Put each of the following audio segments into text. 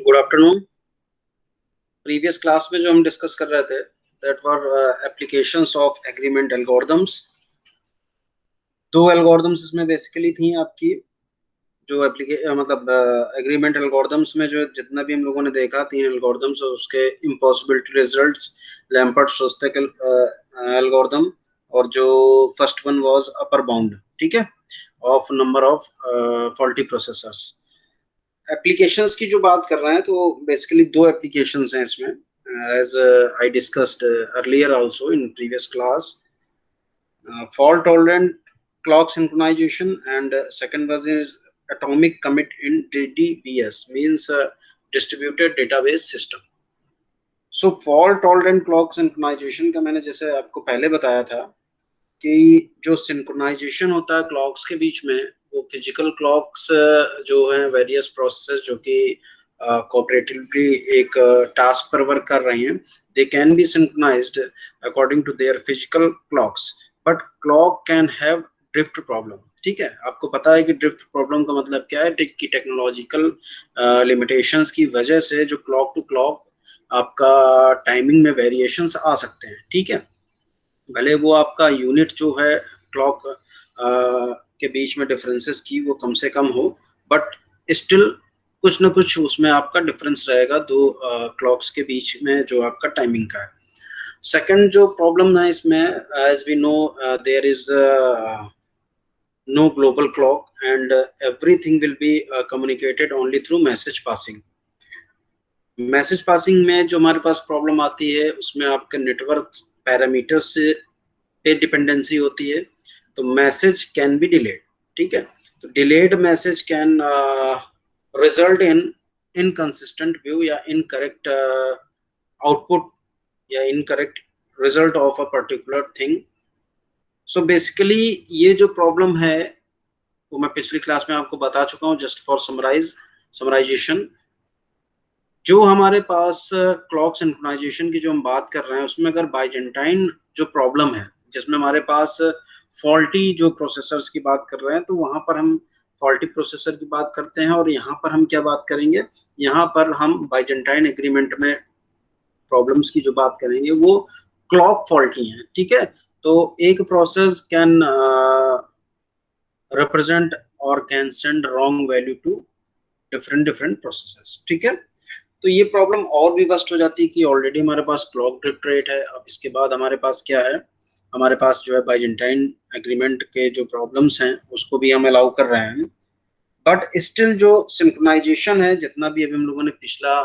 Good afternoon. Previous class में जो हम डिस्कस कर रहे थे that were applications of agreement algorithms. दो एल्गोरिदम्स इसमें बेसिकली थी आपकी, जो मतलब एग्रीमेंट एल्गोरिदम्स में जो जितना भी हम लोगों ने देखा, तीन एल्गोरिदम्स उसके impossibility results, Lampert Shostack algorithm, और जो first one was upper bound, ठीक है, of number of faulty processors. Applications की जो बात कर रहे हैं तो बेसिकली दो एप्लीकेशंस हैं इसमें, as I discussed earlier also in previous class, fault tolerant clock synchronization, and second was is atomic commit in DDBS, means distributed database system. So fault tolerant clock synchronization का मैंने जैसे आपको पहले बताया था कि जो सिंक्रोनाइजेशन होता है क्लॉक्स के बीच में, वो फिजिकल क्लॉक्स जो है वेरियस प्रोसेस जो कि कोऑपरेटिवली एक टास्क पर वर्क कर रही हैं, they can be synchronized according to their physical clocks, but clock can have drift problem. ठीक है, आपको पता है कि ड्रिफ्ट प्रॉब्लम का मतलब क्या है, कि टेक्नोलॉजिकल लिमिटेशंस की वजह से जो क्लॉक टू क्लॉक आपका टाइमिंग में वेरिएशंस आ सकते हैं। ठीक है, भले वो आपका यूनिट जो है क्लॉक के बीच में डिफरेंसेस की वो कम से कम हो, बट स्टिल कुछ ना कुछ उसमें आपका डिफरेंस रहेगा दो क्लॉक्स के बीच में जो आपका टाइमिंग का है। सेकंड जो प्रॉब्लम है इसमें, as we know there is no global clock and everything will be communicated only through message passing. Message passing में जो हमारे पास प्रॉब्लम आती है उसमें आपके नेटवर्क पैरामीटर्स से पे डिपेंडेंसी होती है, तो मैसेज कैन बी डिलेड। ठीक है, तो delayed message can result in inconsistent view या इनकरेक्ट आउटपुट या incorrect result of a particular thing. So basically ये जो प्रॉब्लम है वो मैं पिछली क्लास में आपको बता चुका हूँ। जस्ट फॉर समराइजेशन, जो हमारे पास क्लॉक सिंक्रोनाइजेशन की जो हम बात कर रहे हैं उसमें अगर बाइजेंटाइन जो प्रॉब्लम है जिसमें हमारे पास फॉल्टी जो प्रोसेसर्स की बात कर रहे हैं, तो वहां पर हम फॉल्टी प्रोसेसर की बात करते हैं, और यहाँ पर हम क्या बात करेंगे, यहाँ पर हम बाइजेंटाइन एग्रीमेंट में प्रॉब्लम्स की जो बात करेंगे वो क्लॉक फॉल्टी है। ठीक है, तो एक प्रोसेस कैन रिप्रेजेंट और can send wrong value to different processors. ठीक है, तो ये प्रॉब्लम और भी वर्स्ट हो जाती है कि ऑलरेडी हमारे पास क्लॉक ड्रिफ्ट रेट है, अब इसके बाद हमारे पास क्या है, हमारे पास जो है बाइजेंटाइन एग्रीमेंट के जो प्रॉब्लम्स हैं उसको भी हम अलाउ कर रहे हैं, बट स्टिल जो सिंक्रोनाइजेशन है, जितना भी अभी हम लोगों ने पिछला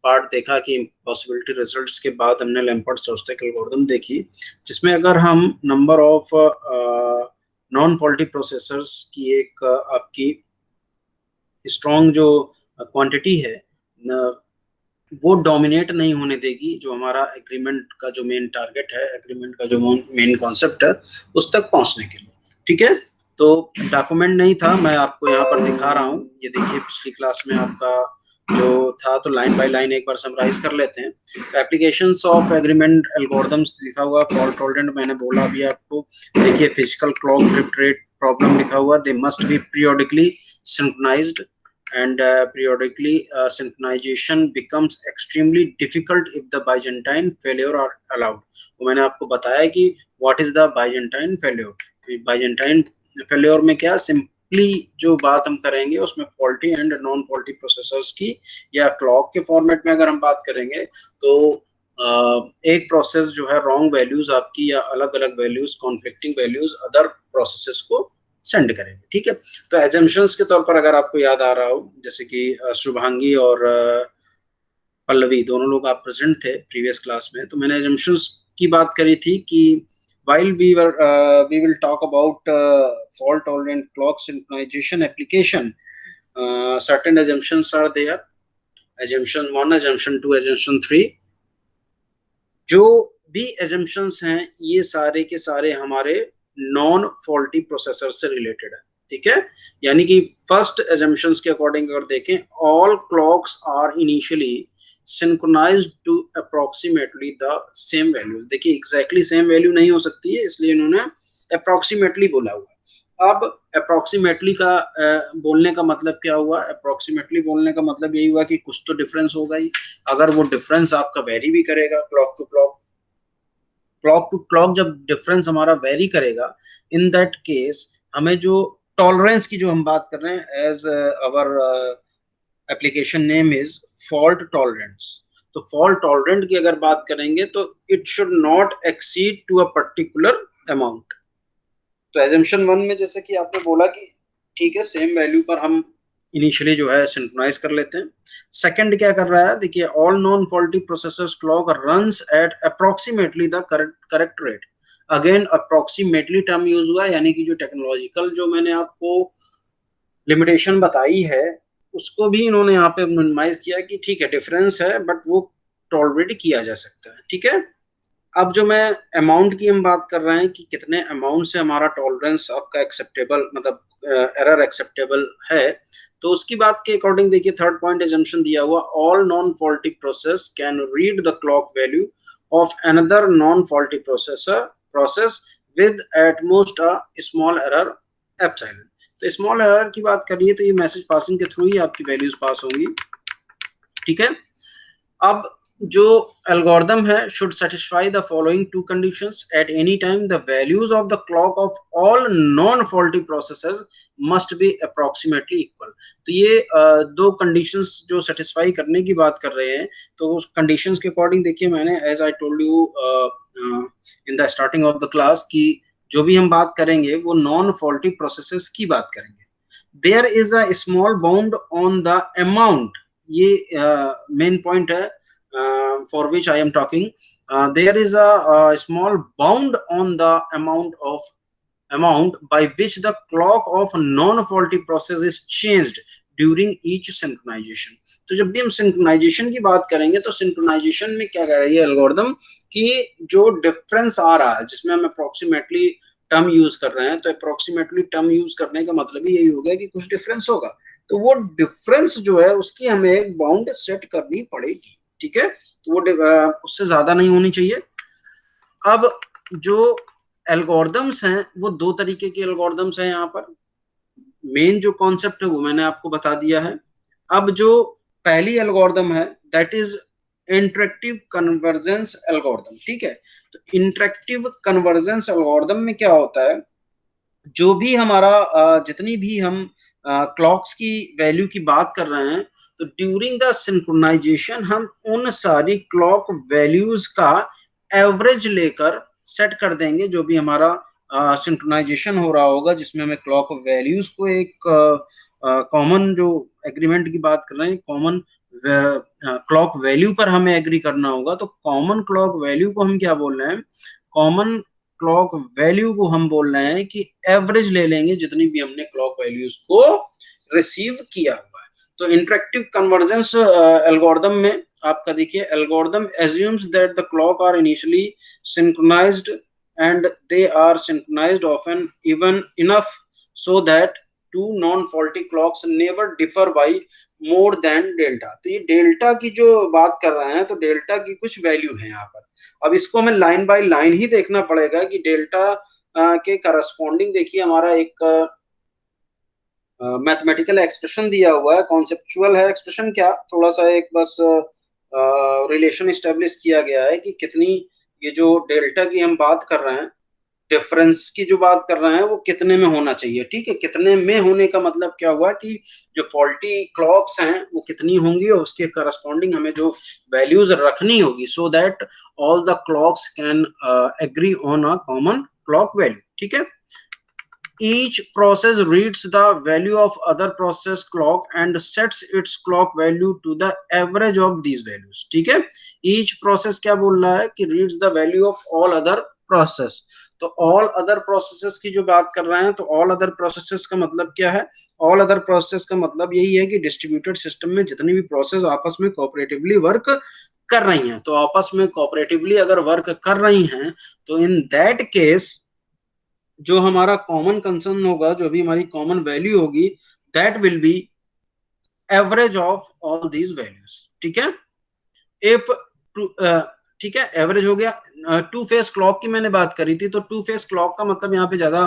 पार्ट देखा कि पॉसिबिलिटी रिजल्ट्स के बाद हमने लैम्पर्ट शोस्टैक एल्गोरिथम देखी, जिसमें अगर हम number of non faulty processors की एक आपकी स्ट्रॉन्ग जो क्वांटिटी है वो डोमिनेट नहीं होने देगी जो हमारा एग्रीमेंट का जो मेन टारगेट है, एग्रीमेंट का जो मेन कॉन्सेप्ट है उस तक पहुंचने के लिए। ठीक है, तो डॉक्यूमेंट नहीं था, मैं आपको यहाँ पर दिखा रहा हूँ। ये देखिए, पिछली क्लास में आपका जो था तो लाइन बाय लाइन एक बार समराइज कर लेते हैं। तो एप्लीकेशंस ऑफ एग्रीमेंट एल्गोरिथम्स लिखा हुआ, फॉल्ट टॉलरेंट मैंने बोला अभी आपको, देखिए physical clock drift rate problem लिखा हुआ, they must be periodically synchronized and periodically synchronization becomes extremely difficult if the Byzantine failure are allowed। तो मैंने आपको बताया कि what is the Byzantine failure। Byzantine failure में क्या, सिंपली जो बात हम करेंगे उसमें faulty and non faulty processors की, या क्लॉक के फॉर्मेट में अगर हम बात करेंगे तो एक प्रोसेस जो है रॉन्ग वैल्यूज आपकी या अलग अलग values, conflicting values other processes को सेंड करेंगे। ठीक है, तो एजम्पशंस के तौर पर अगर आपको याद आ रहा हो, जैसे कि शुभांगी और पल्लवी दोनों लोग आप प्रेजेंट थे प्रीवियस क्लास में, तो मैंने एजम्पशंस की बात करी थी कि while we will talk about fault tolerant clock synchronization application, certain assumptions are there, assumption 1, assumption 2, assumption 3। जो भी assumptions हैं ये सारे के सारे हमारे नॉन फॉल्टी प्रोसेसर से रिलेटेड है। ठीक है, यानी कि फर्स्ट एजम्पशंस के अकॉर्डिंग अगर देखें, all clocks are initially synchronized to approximately the same value. देखिए एग्जैक्टली सेम वैल्यू नहीं हो सकती है, इसलिए इन्होंने अप्रोक्सीमेटली बोला हुआ। अब अप्रोक्सीमेटली का बोलने का मतलब क्या हुआ? अप्रोक्सीमेटली बोलने का मतलब यही हुआ कि कुछ तो डिफरेंस होगा ही। अगर वो डिफरेंस आपका वेरी भी करेगा clock to clock, clock to clock जब डिफरेंस हमारा वेरी करेगा, इन दैट केस हमें जो टॉलरेंस की जो हम बात कर रहे हैं, as our application name is fault tolerance, तो फॉल्ट टॉलरेंट की अगर बात करेंगे तो it should not exceed to a particular amount. तो एजम्पशन वन में जैसे कि आपने बोला कि ठीक है, सेम वैल्यू पर हम इनिशियली जो है सिंक्रोनाइज कर लेते हैं। सेकंड क्या कर रहा है, देखिए, all non faulty processors clock runs at approximately the correct rate. Again approximately term use हुआ, यानी कि जो टेक्नोलॉजिकल जो मैंने आपको लिमिटेशन बताई है उसको भी इन्होंने यहाँ पे मिनिमाइज किया कि ठीक है डिफरेंस है बट वो टॉलरेट किया जा सकता है। ठीक है, अब जो मैं अमाउंट की हम बात कर रहे हैं कि कितने अमाउंट से हमारा टॉलरेंस आपका एक्सेप्टेबल, मतलब एरर एक्सेप्टेबल है, तो उसकी बात के अकॉर्डिंग देखिए थर्ड पॉइंट एजम्पशन दिया हुआ, all non faulty process can read the clock value of another non faulty process with at most a small error epsilon. तो स्मॉल एरर की बात करिए तो ये मैसेज पासिंग के थ्रू ही आपकी वैल्यूज पास होंगी। ठीक है, अब जो एल्गोरिदम है should satisfy the following two conditions at any time: the values of the clock of all non faulty processes must be approximately equal। तो ये दो कंडीशंस जो सेटिस्फाई करने की बात कर रहे हैं, तो उस कंडीशंस के अकॉर्डिंग देखिए, मैंने as I told you in the starting of the class की जो भी हम बात करेंगे वो नॉन फॉल्टी प्रोसेसेस की बात करेंगे। There is a small bound on the amount, ये मेन पॉइंट है for which I am talking. There is a small bound on the amount by which the clock of non-faulty process is changed during each synchronization। तो जब भी हम synchronisation की बात करेंगे तो सिंक्रोनाइजेशन में क्या कर रही है एल्गोरिदम कि जो डिफरेंस आ रहा है जिसमें हम अप्रोक्सीमेटली टर्म यूज कर रहे हैं, तो अप्रोक्सीमेटली टर्म यूज करने का मतलब ही यही होगा कि कुछ डिफरेंस होगा, तो वो डिफरेंस जो है उसकी हमें एक बाउंड सेट करनी पड़ेगी। ठीक है, तो वो उससे ज्यादा नहीं होनी चाहिए। अब जो एल्गोरिदम्स हैं वो दो तरीके के एल्गोरिदम्स हैं यहाँ पर। मेन जो कॉन्सेप्ट है वो मैंने आपको बता दिया है। अब जो पहली एल्गोरिदम है that is interactive convergence algorithm. ठीक है, तो इंटरेक्टिव कन्वर्जेंस एल्गोरिदम में क्या होता है, जो भी हमारा जितनी भी हम क्लॉक्स की वैल्यू की बात कर रहे हैं, तो ड्यूरिंग द सिंक्रोनाइजेशन हम उन सारी क्लॉक वैल्यूज का एवरेज लेकर सेट कर देंगे। जो भी हमारा सिंक्रोनाइजेशन हो रहा होगा जिसमें हमें क्लॉक वैल्यूज को एक कॉमन जो एग्रीमेंट की बात कर रहे हैं, कॉमन क्लॉक वैल्यू पर हमें एग्री करना होगा, तो कॉमन क्लॉक वैल्यू को हम क्या बोल रहे हैं, कॉमन क्लॉक वैल्यू को हम बोल रहे हैं कि एवरेज ले लेंगे जितनी भी हमने क्लॉक वैल्यूज को रिसीव किया हुआ है। तो इंटरेक्टिव कन्वर्जेंस एल्गोरिदम में आपका देखिए, algorithm assumes that the clock are initially synchronized and they are synchronized often even enough so that two non faulty clocks never differ by more than delta. तो ये delta की जो बात कर रहे हैं, तो डेल्टा की कुछ वैल्यू है यहाँ पर। अब इसको हमें लाइन बाय लाइन ही देखना पड़ेगा कि डेल्टा के करस्पॉन्डिंग देखिए हमारा एक मैथमेटिकल एक्सप्रेशन दिया हुआ है, कॉन्सेप्चुअल है एक्सप्रेशन, क्या थोड़ा सा एक बस रिलेशन स्टेब्लिश किया गया है कि कितनी ये जो डेल्टा की हम बात कर रहे हैं, डिफरेंस की जो बात कर रहे हैं वो कितने में होना चाहिए। ठीक है, कितने में होने का मतलब क्या हुआ कि जो फॉल्टी क्लॉक्स हैं वो कितनी होंगी और उसके करस्पॉन्डिंग हमें जो वैल्यूज रखनी होगी, so that all the clocks can agree on a common clock value. ठीक है, each process reads the value of other process clock and sets its clock value to the average of these values। ठीक है, each process क्या बोल रहा है कि reads the value of all other process। तो all other processes की जो बात कर रहे हैं, तो all other processes का मतलब क्या है, all other process का मतलब यही है कि डिस्ट्रीब्यूटेड सिस्टम में जितनी भी प्रोसेस आपस में कोऑपरेटिवली वर्क कर रही हैं, तो आपस में कोऑपरेटिवली अगर वर्क कर रही हैं, तो इन दैट केस जो हमारा कॉमन कंसर्न होगा, जो भी हमारी कॉमन वैल्यू होगी, that will be average of all these values. ठीक है, इफ ठीक है, एवरेज हो गया। टू फेस क्लॉक की मैंने बात करी थी, तो टू फेस क्लॉक का मतलब यहाँ पे ज्यादा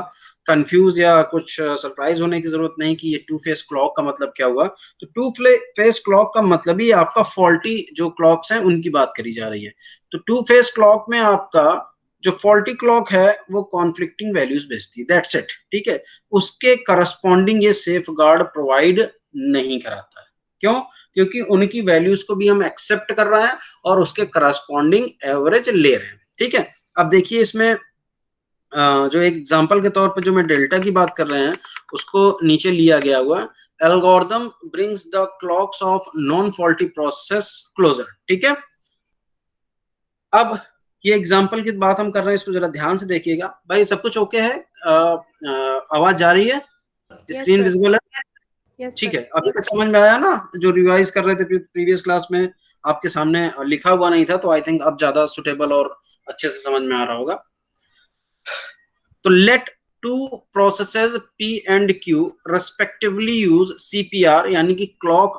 कंफ्यूज या कुछ सरप्राइज होने की जरूरत नहीं कि ये टू फेस क्लॉक का मतलब क्या हुआ। तो टू फेस क्लॉक का मतलब ही आपका फॉल्टी जो क्लॉक्स हैं उनकी बात करी जा रही है। तो टू फेस क्लॉक में आपका जो फॉल्टी क्लॉक है वो कॉन्फ्लिक्टिंग वैल्यूज भेजती है, दैट्स इट। ठीक है, उसके करस्पॉन्डिंग ये सेफ गार्ड प्रोवाइड नहीं कराता है। क्यों? क्योंकि उनकी वैल्यूज को भी हम एक्सेप्ट कर रहे हैं और उसके करस्पॉन्डिंग एवरेज ले रहे हैं। ठीक है, अब देखिए इसमें जो एक एग्जांपल के तौर पर जो मैं डेल्टा की बात कर रहे हैं उसको नीचे लिया गया हुआ, algorithm brings the clocks of non faulty process closer. ठीक है, अब ये एग्जांपल की बात हम कर रहे हैं, इसको जरा ध्यान से देखिएगा भाई। सब कुछ ओके है? आवाज जा रही है? Yes screen sir. विजिबल है? यस ठीक सर। है, अभी तक समझ में आया ना? जो रिवाइज कर रहे थे प्रीवियस क्लास में आपके सामने लिखा हुआ नहीं था, तो आई थिंक अब ज्यादा सुटेबल और अच्छे से समझ में आ रहा होगा। तो let two processes P and Q respectively use CPR यानी कि clock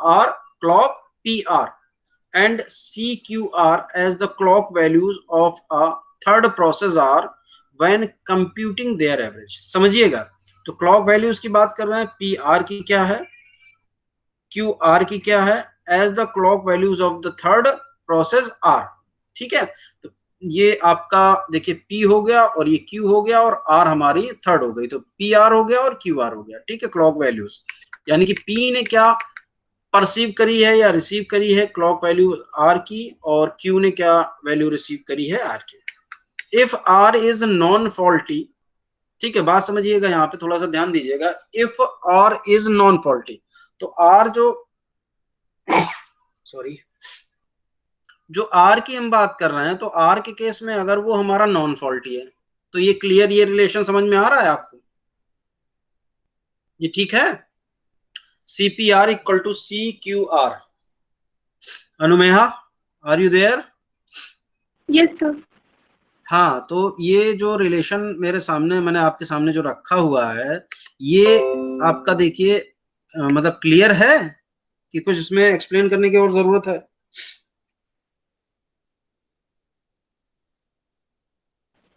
PR and CQR as the clock values of a third process R when computing their average। समझिएगा, तो क्लॉक वैल्यूज की बात कर रहे हैं, PR की क्या है, QR की क्या है, as the clock values of the third process R। ठीक है, तो ये आपका देखिए P हो गया और ये Q हो गया और R हमारी थर्ड हो गई, तो PR हो गया और QR हो गया। ठीक है, क्लॉक वैल्यूज यानी कि P ने क्या परसीव करी है या रिसीव करी है क्लॉक वैल्यू R की, और Q ने क्या वैल्यू रिसीव करी है R की। If R is non faulty, ठीक है, बात समझिएगा, यहाँ पे थोड़ा सा ध्यान दीजिएगा। If R is non faulty, तो R जो सॉरी जो R की हम बात कर रहे हैं, तो R के केस में अगर वो हमारा नॉन फॉल्टी है तो ये क्लियर, ये रिलेशन समझ में आ रहा है आपको? ये ठीक है? CPR equal to CQR। Anumeha, are you there? Yes sir. हाँ, तो ये जो रिलेशन मेरे सामने, मैंने आपके सामने जो रखा हुआ है, ये आपका देखिए मतलब क्लियर है कि कुछ इसमें एक्सप्लेन करने की और जरूरत है?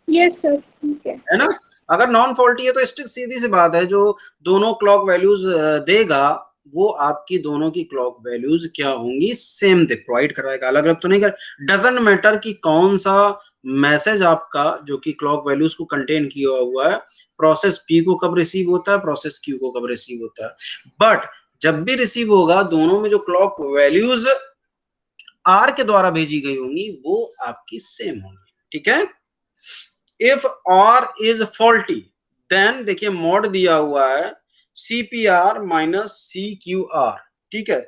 यस सर, ठीक है ना? अगर नॉन फॉल्टी है तो सीधी सी बात है, जो दोनों क्लॉक वैल्यूज देगा वो आपकी दोनों की क्लॉक वैल्यूज क्या होंगी, सेम दे प्रोवाइड कराएगा, अलग अलग तो नहीं कर। डजंट मैटर कि कौन सा मैसेज आपका जो कि क्लॉक वैल्यूज को कंटेन किया हुआ है, प्रोसेस P को कब रिसीव होता है, प्रोसेस Q को कब रिसीव होता है, बट जब भी रिसीव होगा दोनों में जो क्लॉक वैल्यूज R के द्वारा भेजी गई होंगी वो आपकी सेम होंगी। ठीक है, if R is faulty then देखिए मॉड दिया हुआ है CPR माइनस CQR। ठीक है,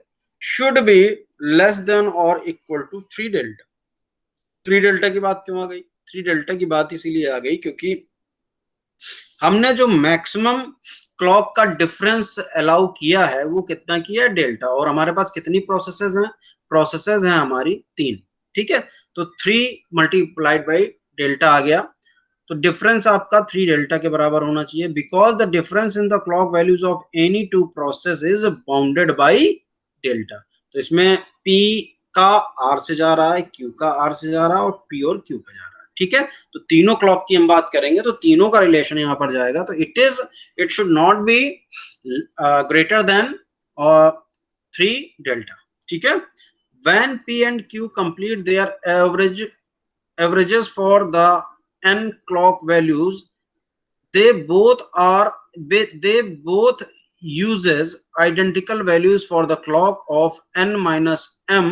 शुड बी लेस देन और इक्वल टू 3 डेल्टा। 3 डेल्टा की बात क्यों आ गई? 3 डेल्टा की बात इसीलिए आ गई क्योंकि हमने जो मैक्सिमम क्लॉक का डिफरेंस अलाउ किया है वो कितना किया है, डेल्टा। और हमारे पास कितनी प्रोसेसेस हैं? प्रोसेसेस हैं हमारी 3। ठीक है, तो 3 मल्टीप्लाइड बाई डेल्टा आ गया, तो डिफरेंस आपका 3 डेल्टा के बराबर होना चाहिए, because the difference in the clock values of any two process is bounded by delta. तो इसमें P का R से जा रहा है, Q का R से जा रहा है और P और Q का जा रहा है। ठीक है, तो तीनों क्लॉक की हम बात करेंगे तो तीनों का रिलेशन यहां पर जाएगा, तो it should not be greater than 3 delta. ठीक है, when P and Q complete their averages for the n clock values, they both uses identical values for the clock of n minus m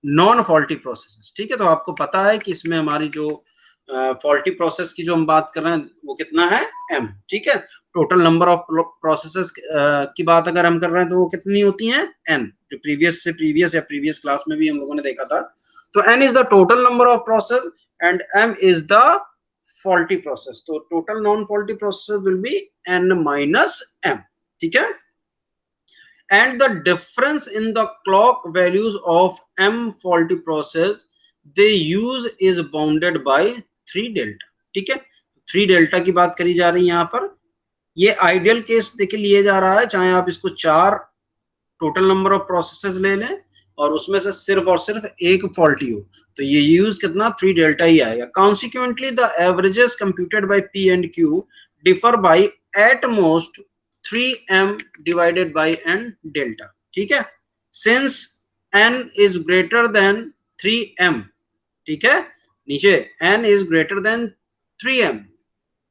non faulty process. ठीक है, तो आपको पता है कि इसमें हमारी जो फॉल्टी प्रोसेस की जो हम बात कर रहे हैं वो कितना है, m। ठीक है, टोटल नंबर ऑफ प्रोसेसेस की बात अगर हम कर रहे हैं तो वो कितनी होती हैं, n, जो प्रीवियस क्लास में भी हम लोगों ने देखा था। तो n is the total number of process and m is the faulty process, तो total non faulty process will be n minus m। ठीक है, and the difference in the clock values of m faulty process they use is bounded by 3 delta। ठीक है, 3 delta की बात करी जा रही है यहाँ पर। ये आइडियल केस देखिए लिए जा रहा है, चाहे आप इसको 4 टोटल नंबर ऑफ प्रोसेसेस ले लें और उसमें से सिर्फ और सिर्फ एक फॉल्टी हो, तो ये यूज कितना 3 डेल्टा ही आएगा। Consequently the averages computed by P and Q differ by at most 3m divided by n delta. ठीक है, since n is greater than 3m, ठीक है, नीचे n is greater than 3m,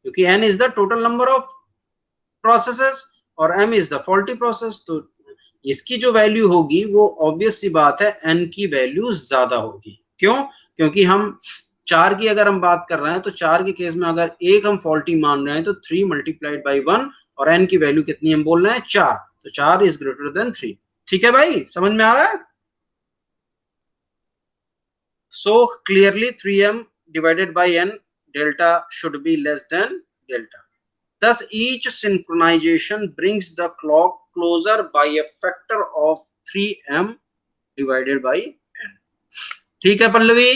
क्योंकि n is the total number of processes और m is the faulty process, तो इसकी जो वैल्यू होगी वो ऑब्वियस सी बात है n की वैल्यू ज्यादा होगी। क्यों? क्योंकि हम 4 की अगर हम बात कर रहे हैं तो 4 के केस में अगर एक हम फॉल्टी मान रहे हैं तो 3 मल्टीप्लाइड बाई 1 और n की वैल्यू कितनी हम बोल रहे हैं 4, तो 4 इज ग्रेटर देन 3। ठीक है भाई, समझ में आ रहा है? So clearly 3m divided by n delta should be less than delta. Thus each synchronization brings the clock closer by a factor of 3m divided by n. ठीक है पल्लवी,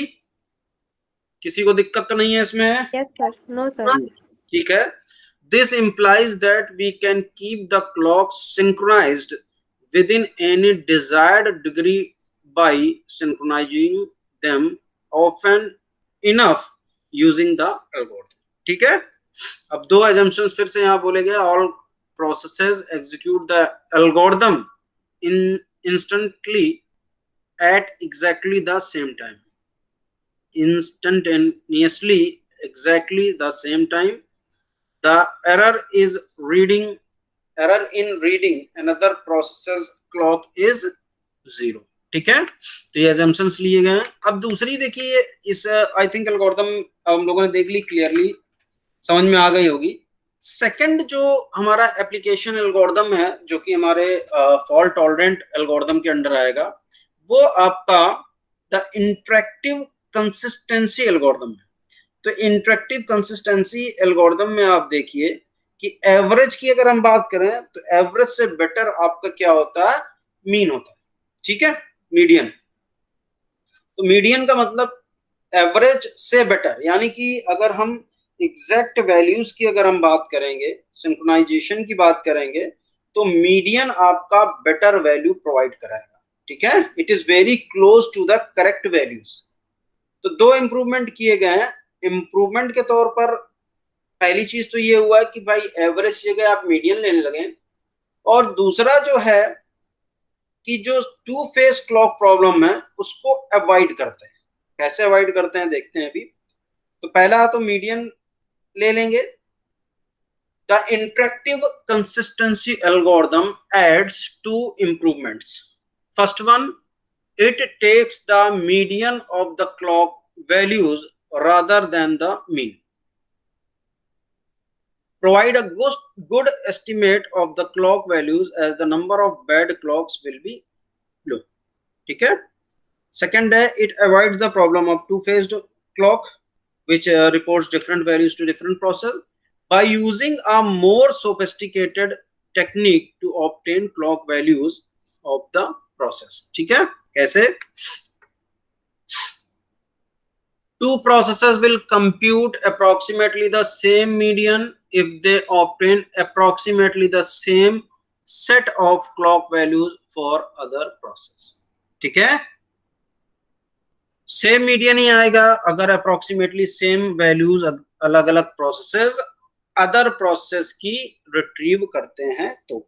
किसी को दिक्कत तो नहीं है इसमें? Yes, sir. No, sir. ठीक है, this implies that we can keep the clock synchronized within any desired degree by synchronizing them often enough using the algorithm. ठीक है, अब दो assumptions फिर से यहाँ बोले गए। all processes execute the algorithm instantly at exactly the same time, instantaneously exactly the same time. The error in reading another process's clock is 0। ठीक है, तो ये assumptions लिए गए हैं। अब दूसरी देखिए, इस आई थिंक एल्गोरिथम हम लोगों ने देख ली, क्लियरली समझ में आ गई होगी। सेकंड जो हमारा एप्लीकेशन एल्गोरिथम है जो कि हमारे फॉल्ट टॉलरेंट एल्गोरिथम के अंडर आएगा, वो आपका द इंटरेक्टिव कंसिस्टेंसी एल्गोरिथम है। तो इंटरेक्टिव कंसिस्टेंसी एल्गोरिथम में आप देखिए कि एवरेज की अगर हम बात करें तो एवरेज से बेटर आपका क्या होता है, मीन होता है। ठीक है, मीडियन। तो मीडियन का मतलब एवरेज से बेटर, यानी कि अगर हम एग्जैक्ट वैल्यूज की अगर हम बात करेंगे, सिंक्रोनाइजेशन की बात करेंगे, तो मीडियन आपका बेटर वैल्यू प्रोवाइड कराएगा। ठीक है, it is very close to the correct values. तो दो इंप्रूवमेंट किए गए हैं। इंप्रूवमेंट के तौर पर पहली चीज तो ये हुआ कि भाई एवरेज की जगह आप मीडियन लेने लगे, और दूसरा जो है कि जो टू फेज क्लॉक प्रॉब्लम है उसको अवॉइड करते हैं। कैसे अवॉइड करते हैं देखते हैं अभी। तो पहला तो मीडियन ले लेंगे। The interactive consistency algorithm aids to improvements. First one, it takes the median of the clock values rather than the mean. Provide a good estimate of the clock values as the number of bad clocks will be low. ठीक है। Second है, it avoids the problem of two-phased clock which reports different values to different process by using a more sophisticated technique to obtain clock values of the process. ठीक है, कैसे? Two processes will compute approximately the same median if they obtain approximately the same set of clock values for other process. ठीक है, same median ही आएगा अगर approximately same values अलग अलग processes other process की रिट्रीव करते हैं। तो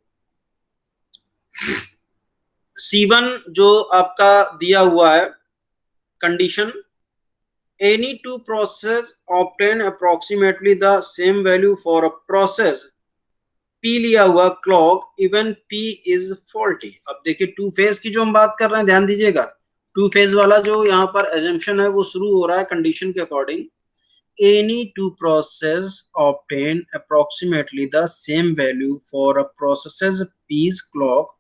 C1 जो आपका दिया हुआ है condition, any two process obtain approximately the same value for a process P लिया हुआ clock even P is faulty. अब देखिए टू फेज की जो हम बात कर रहे हैं, ध्यान दीजिएगा, टू फेज वाला जो यहाँ पर एजम्पशन है वो शुरू हो रहा है कंडीशन के according. Any two process obtain approximately the same value for a process P's clock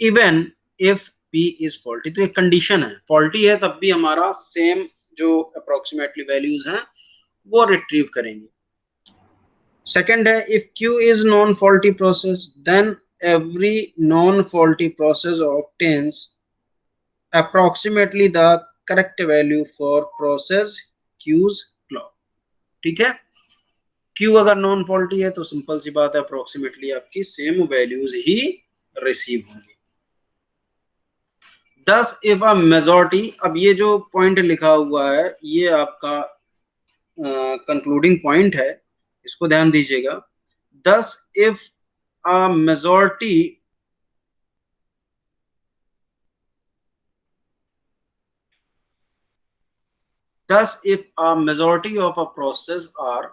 even if P is faulty. तो एक कंडीशन है, फॉल्टी है तब भी हमारा सेम जो अप्रोक्सीमेटली वैल्यूज हैं वो रिट्रीव करेंगे। सेकंड है, if Q is non faulty process then every non faulty process obtains approximately the correct value for process Q's clock। ठीक है, Q अगर नॉन फॉल्टी है तो सिंपल सी बात है अप्रोक्सीमेटली आपकी सेम वैल्यूज ही रिसीव होंगी। दस इफ अ मेजॉरिटी, अब ये जो पॉइंट लिखा हुआ है ये आपका कंक्लूडिंग पॉइंट है, इसको ध्यान दीजिएगा। दस if a majority Thus, if a majority of a process are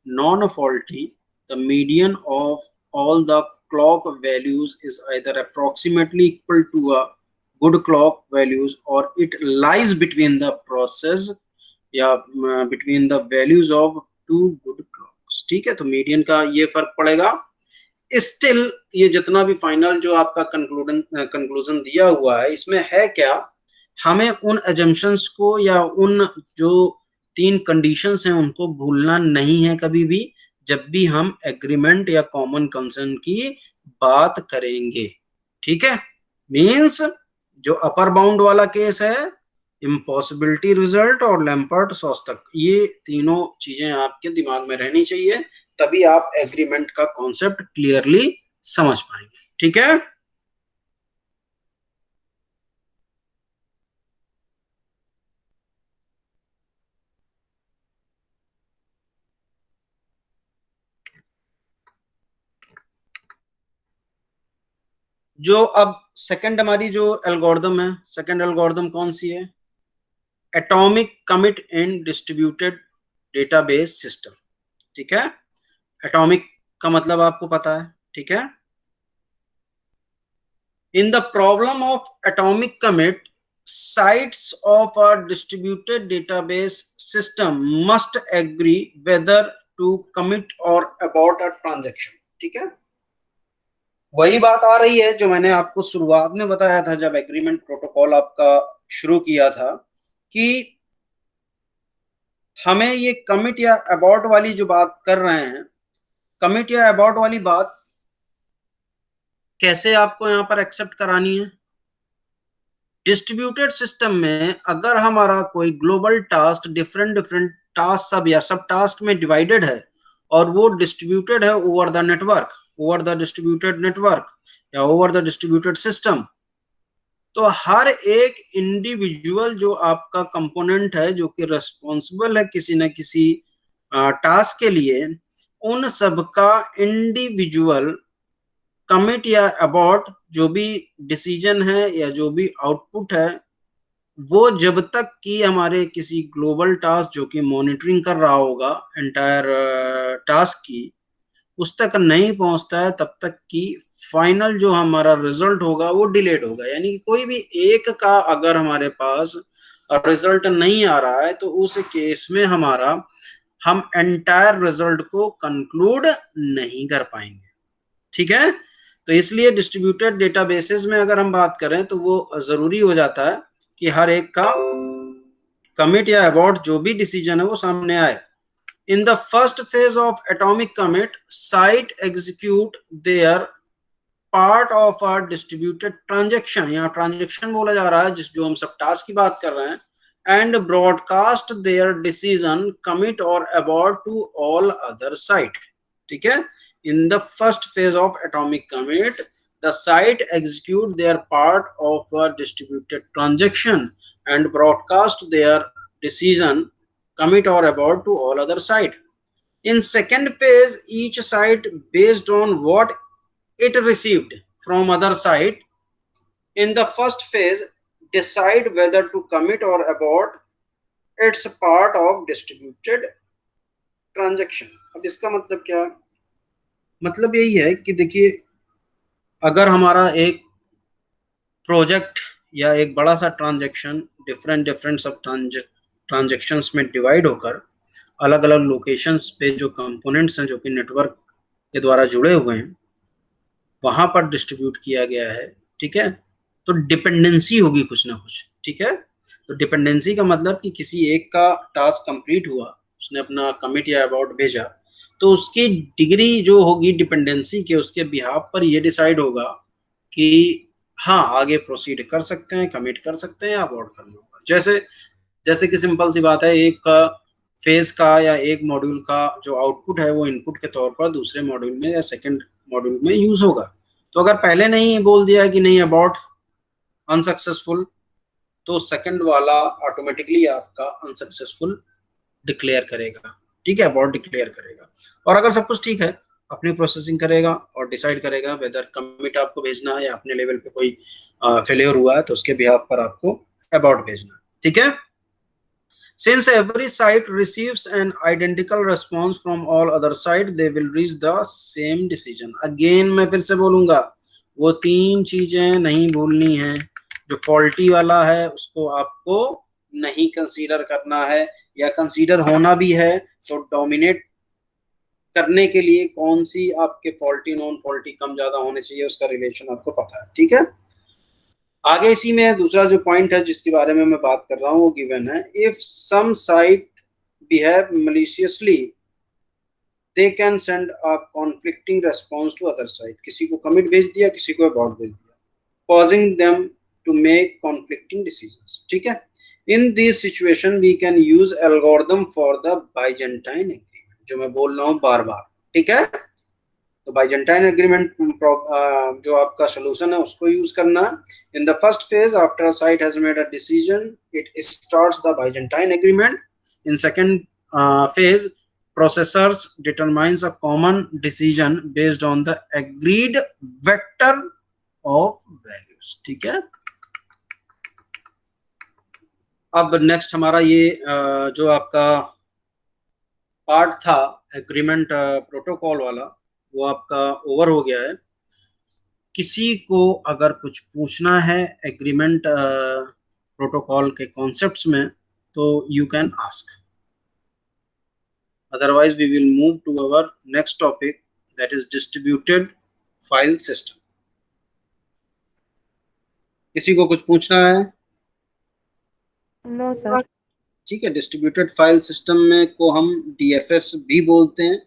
non-faulty, the median of all the clock values is either approximately equal to a good clock values or it lies between the process या between the values of two good clocks। ठीक है, तो median का ये फर्क पड़ेगा। Still ये जितना भी फाइनल जो आपका कंक्लूजन दिया हुआ है इसमें है क्या, हमें उन एजम्पशंस को या उन जो तीन कंडीशंस हैं उनको भूलना नहीं है कभी भी, जब भी हम एग्रीमेंट या कॉमन कंसर्न की बात करेंगे। ठीक है, मींस जो अपर बाउंड वाला केस है, इम्पॉसिबिलिटी रिजल्ट और लैम्पर्ट शोस्टक, ये तीनों चीजें आपके दिमाग में रहनी चाहिए, तभी आप एग्रीमेंट का कॉन्सेप्ट क्लियरली समझ पाएंगे। ठीक है, जो अब सेकंड हमारी जो एल्गोरिदम है, सेकंड एल्गोरिदम कौन सी है? Atomic commit in distributed database system. ठीक है, एटॉमिक का मतलब आपको पता है। ठीक है, in the problem of atomic commit, sites of a distributed database system must agree whether to commit or abort a transaction। ठीक है, वही बात आ रही है जो मैंने आपको शुरुआत में बताया था जब एग्रीमेंट प्रोटोकॉल आपका शुरू किया था, कि हमें ये कमिट या अबॉर्ट वाली जो बात कर रहे हैं, कमिट या अबॉर्ट वाली बात कैसे आपको यहाँ पर एक्सेप्ट करानी है? डिस्ट्रीब्यूटेड सिस्टम में अगर हमारा कोई global task different different task सब या सब टास्क में डिवाइडेड है और वो डिस्ट्रीब्यूटेड है over the network, over the distributed network या ओवर द डिस्ट्रीब्यूटेड सिस्टम, तो हर एक इंडिविजुअल जो आपका कंपोनेंट है जो कि रेस्पॉन्सिबल है किसी न किसी टास्क के लिए, उन सबका इंडिविजुअल कमिट या अबॉर्ट जो भी डिसीजन है या जो भी आउटपुट है, वो जब तक कि हमारे किसी ग्लोबल टास्क जो कि मॉनिटरिंग कर रहा होगा एंटायर टास्क की, उस तक नहीं पहुंचता है, तब तक कि फाइनल जो हमारा रिजल्ट होगा वो डिलेड होगा। यानी कि कोई भी एक का अगर हमारे पास रिजल्ट नहीं आ रहा है तो उस केस में हम एंटायर रिजल्ट को कंक्लूड नहीं कर पाएंगे। ठीक है, तो इसलिए डिस्ट्रीब्यूटेड डेटाबेसेस में अगर हम बात करें तो वो जरूरी हो जाता है कि हर एक का कमिट या अबॉर्ट जो भी डिसीजन है वो सामने आए। In the first phase of atomic commit, site execute their part of a distributed transaction, यहाँ transaction बोला जा रहा है जिस जो हम सब टास्क की बात कर रहे हैं, and broadcast their decision commit or abort to all other site। ठीक है, in the first phase of atomic commit, the site execute their part of a distributed transaction and broadcast their decision commit or abort to all other site। In second phase, each site based on what it received from other site in the first phase decide whether to commit or abort its part of distributed transaction। अब इसका मतलब क्या है? मतलब यही है कि देखिए, अगर हमारा एक प्रोजेक्ट या एक बड़ा सा ट्रांजैक्शन डिफरेंट डिफरेंट सब ट्रांजैक्शंस में डिवाइड होकर अलग अलग लोकेशंस पे जो कंपोनेंट्स हैं जो कि नेटवर्क के द्वारा जुड़े हुए हैं वहां पर डिस्ट्रीब्यूट किया गया है। ठीक है, तो डिपेंडेंसी होगी कुछ ना कुछ। ठीक है, तो डिपेंडेंसी का मतलब कि किसी एक का टास्क कंप्लीट हुआ, उसने अपना कमिट या अबाउट भेजा, तो उसकी डिग्री जो होगी डिपेंडेंसी के, उसके बिहाफ पर ये डिसाइड होगा कि हाँ आगे प्रोसीड कर सकते हैं, कमिट कर सकते हैं या अबॉर्ट करना होगा। जैसे जैसे कि सिंपल सी बात है, एक फेज का या एक मॉड्यूल का जो आउटपुट है वो इनपुट के तौर पर दूसरे मॉड्यूल में या सेकंड मॉड्यूल में यूज होगा। तो अगर पहले नहीं बोल दिया कि नहीं अबॉर्ट, अनसक्सेसफुल, तो सेकंड वाला ऑटोमेटिकली आपका अनसक्सेसफुल डिक्लेयर करेगा, ठीक है, अबॉर्ट डिक्लेयर करेगा। और अगर सब कुछ ठीक है, अपनी प्रोसेसिंग करेगा और डिसाइड करेगा वेदर कमिट आपको भेजना है या अपने लेवल पे कोई फेलियर हुआ है तो उसके बिहाफ पर आपको अबॉर्ट भेजना है, ठीक है। Since every site receives an identical response from all other side, they will reach the same decision. Again मैं फिर से बोलूंगा, वो तीन चीजें नहीं भूलनी है। जो फॉल्टी वाला है उसको आपको नहीं कंसीडर करना है, या कंसीडर होना भी है तो डोमिनेट करने के लिए कौन सी आपके फॉल्टी नॉन फॉल्टी कम ज्यादा होने चाहिए उसका रिलेशन आपको पता है, ठीक है। आगे इसी में दूसरा जो पॉइंट है जिसके बारे में मैं बात कर रहा हूँ वो गिवन है, if some site behave maliciously they can send a conflicting response to other site. किसी को कमिट भेज दिया, किसी को अबॉर्ट भेज दिया, causing them to make conflicting decisions, ठीक है। In this situation we can use algorithm for the Byzantine agreement, जो मैं बोल रहा हूँ बार बार, ठीक है। तो बाइजेंटाइन एग्रीमेंट जो आपका सोल्यूशन है उसको यूज करना। In the first phase after a site has made a decision it starts the Byzantine agreement. In second phase processors determines a common decision based on the agreed vector of values, ठीक है। अब next हमारा ये जो आपका part था agreement protocol वाला वो आपका ओवर हो गया है। किसी को अगर कुछ पूछना है एग्रीमेंट प्रोटोकॉल के कॉन्सेप्ट्स में तो you can ask, otherwise we will move to our next topic, that is distributed file system. किसी को कुछ पूछना है? No sir. ठीक है, डिस्ट्रीब्यूटेड फाइल सिस्टम में को हम DFS भी बोलते हैं,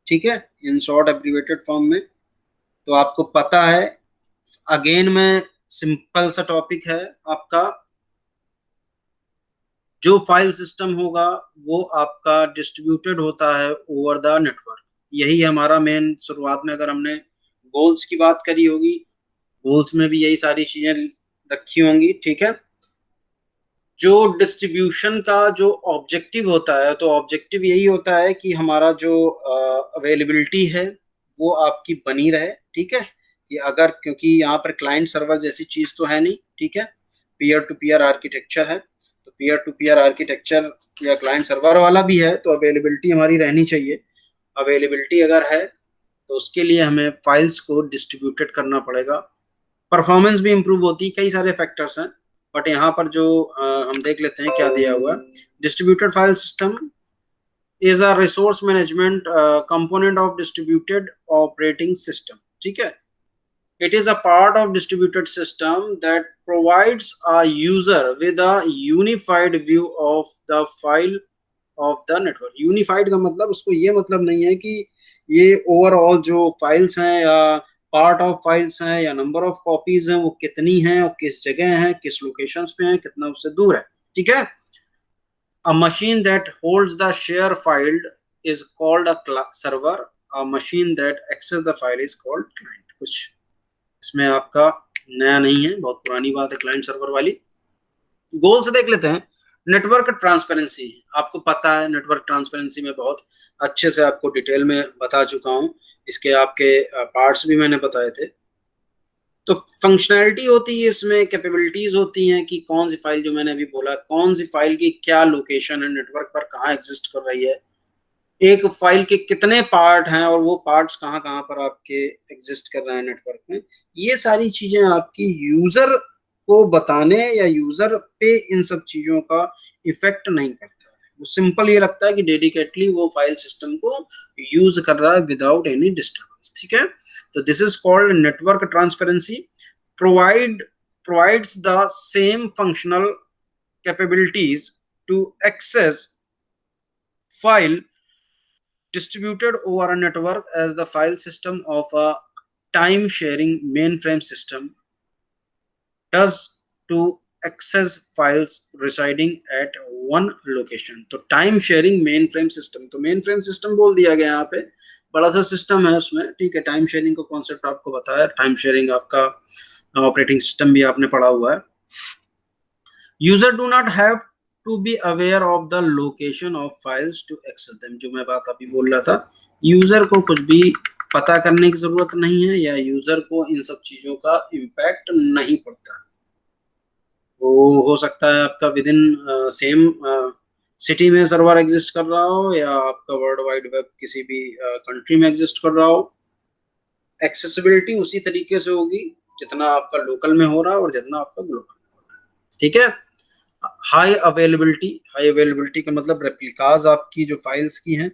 ठीक है, इन शॉर्ट एब्रिवेटेड फॉर्म में। तो आपको पता है, अगेन में सिंपल सा टॉपिक है आपका, जो फाइल सिस्टम होगा वो आपका डिस्ट्रीब्यूटेड होता है ओवर द नेटवर्क। यही हमारा मेन, शुरुआत में अगर हमने गोल्स की बात करी होगी, गोल्स में भी यही सारी चीजें रखी होंगी, ठीक है। जो डिस्ट्रीब्यूशन का जो ऑब्जेक्टिव होता है, तो ऑब्जेक्टिव यही होता है कि हमारा जो अवेलेबिलिटी है वो आपकी बनी रहे, ठीक है। कि अगर, क्योंकि यहाँ पर क्लाइंट सर्वर जैसी चीज तो है नहीं, ठीक है, पीयर टू पीयर आर्किटेक्चर है, तो पीयर टू पीयर आर्किटेक्चर या क्लाइंट सर्वर वाला भी है, तो अवेलेबिलिटी हमारी रहनी चाहिए। अवेलेबिलिटी अगर है तो उसके लिए हमें फाइल्स को डिस्ट्रीब्यूटेड करना पड़ेगा, परफॉर्मेंस भी इंप्रूव होती है, कई सारे फैक्टर्स हैं। बट यहाँ पर जो हम देख लेते हैं क्या दिया हुआ। Distributed file system is a resource management component of distributed operating system, ठीक है। It is a part of distributed system that provides a user with a unified view of the file of the network. Unified का मतलब, उसको ये मतलब नहीं है कि ये ओवरऑल जो फाइल्स हैं या पार्ट ऑफ फाइल्स हैं या नंबर ऑफ कॉपीज हैं वो कितनी हैं और किस जगह हैं, किस लोकेशंस पे हैं, कितना उससे दूर है, ठीक है। A machine that holds the share file is called a server. A machine that access the file is called client. कुछ इसमें आपका नया नहीं है, बहुत पुरानी बात है क्लाइंट सर्वर वाली। गोल से देख लेते हैं। नेटवर्क ट्रांसपेरेंसी, आपको पता है नेटवर्क ट्रांसपेरेंसी में बहुत अच्छे से आपको डिटेल में बता चुका हूं, इसके आपके पार्ट्स भी मैंने बताए थे। तो फंक्शनैलिटी होती है इसमें, कैपेबिलिटीज होती हैं कि कौन सी फाइल, जो मैंने अभी बोला, कौन सी फाइल की क्या लोकेशन है नेटवर्क पर, कहाँ एग्जिस्ट कर रही है, एक फाइल के कितने पार्ट हैं और वो पार्ट्स कहाँ कहाँ पर आपके एग्जिस्ट कर रहे हैं नेटवर्क में। ये सारी चीजें आपकी यूजर को बताने या यूजर पे इन सब चीजों का इफेक्ट नहीं पड़ता है। वो सिंपल ये लगता है कि डेडिकेटली वो फाइल सिस्टम को यूज कर रहा है विदाउट एनी डिस्टर्बेंस, ठीक है। तो this is called network transparency. provides the same functional capabilities to access file distributed over a network as the file system of a time sharing mainframe system does to access files residing at one location। तो time sharing main frame system, तो main frame system बोल दिया गया यहाँ पे, बड़ा सा system है उसमें, ठीक है। टाइम शेयरिंग का कॉन्सेप्ट आपको बताया, टाइम शेयरिंग आपका ऑपरेटिंग सिस्टम भी आपने पढ़ा हुआ है। User do not have to be aware of the location of files to access them, जो मैं बात अभी बोल रहा था, यूजर को कुछ भी पता करने की जरूरत नहीं है, या यूजर को इन सब चीजों का इम्पैक्ट नहीं पड़ता। वो हो सकता है आपका विद इन सेम सिटी में सर्वर एग्जिस्ट कर रहा हो, या आपका वर्ल्ड वाइड वेब किसी भी कंट्री में एग्जिस्ट कर रहा हो, एक्सेसिबिलिटी उसी तरीके से होगी जितना आपका लोकल में हो रहा है और जितना आपका ग्लोबल में हो रहा है। ठीक है। हाई अवेलेबिलिटी का मतलब रेप्लिकाज आपकी जो फाइल्स की हैं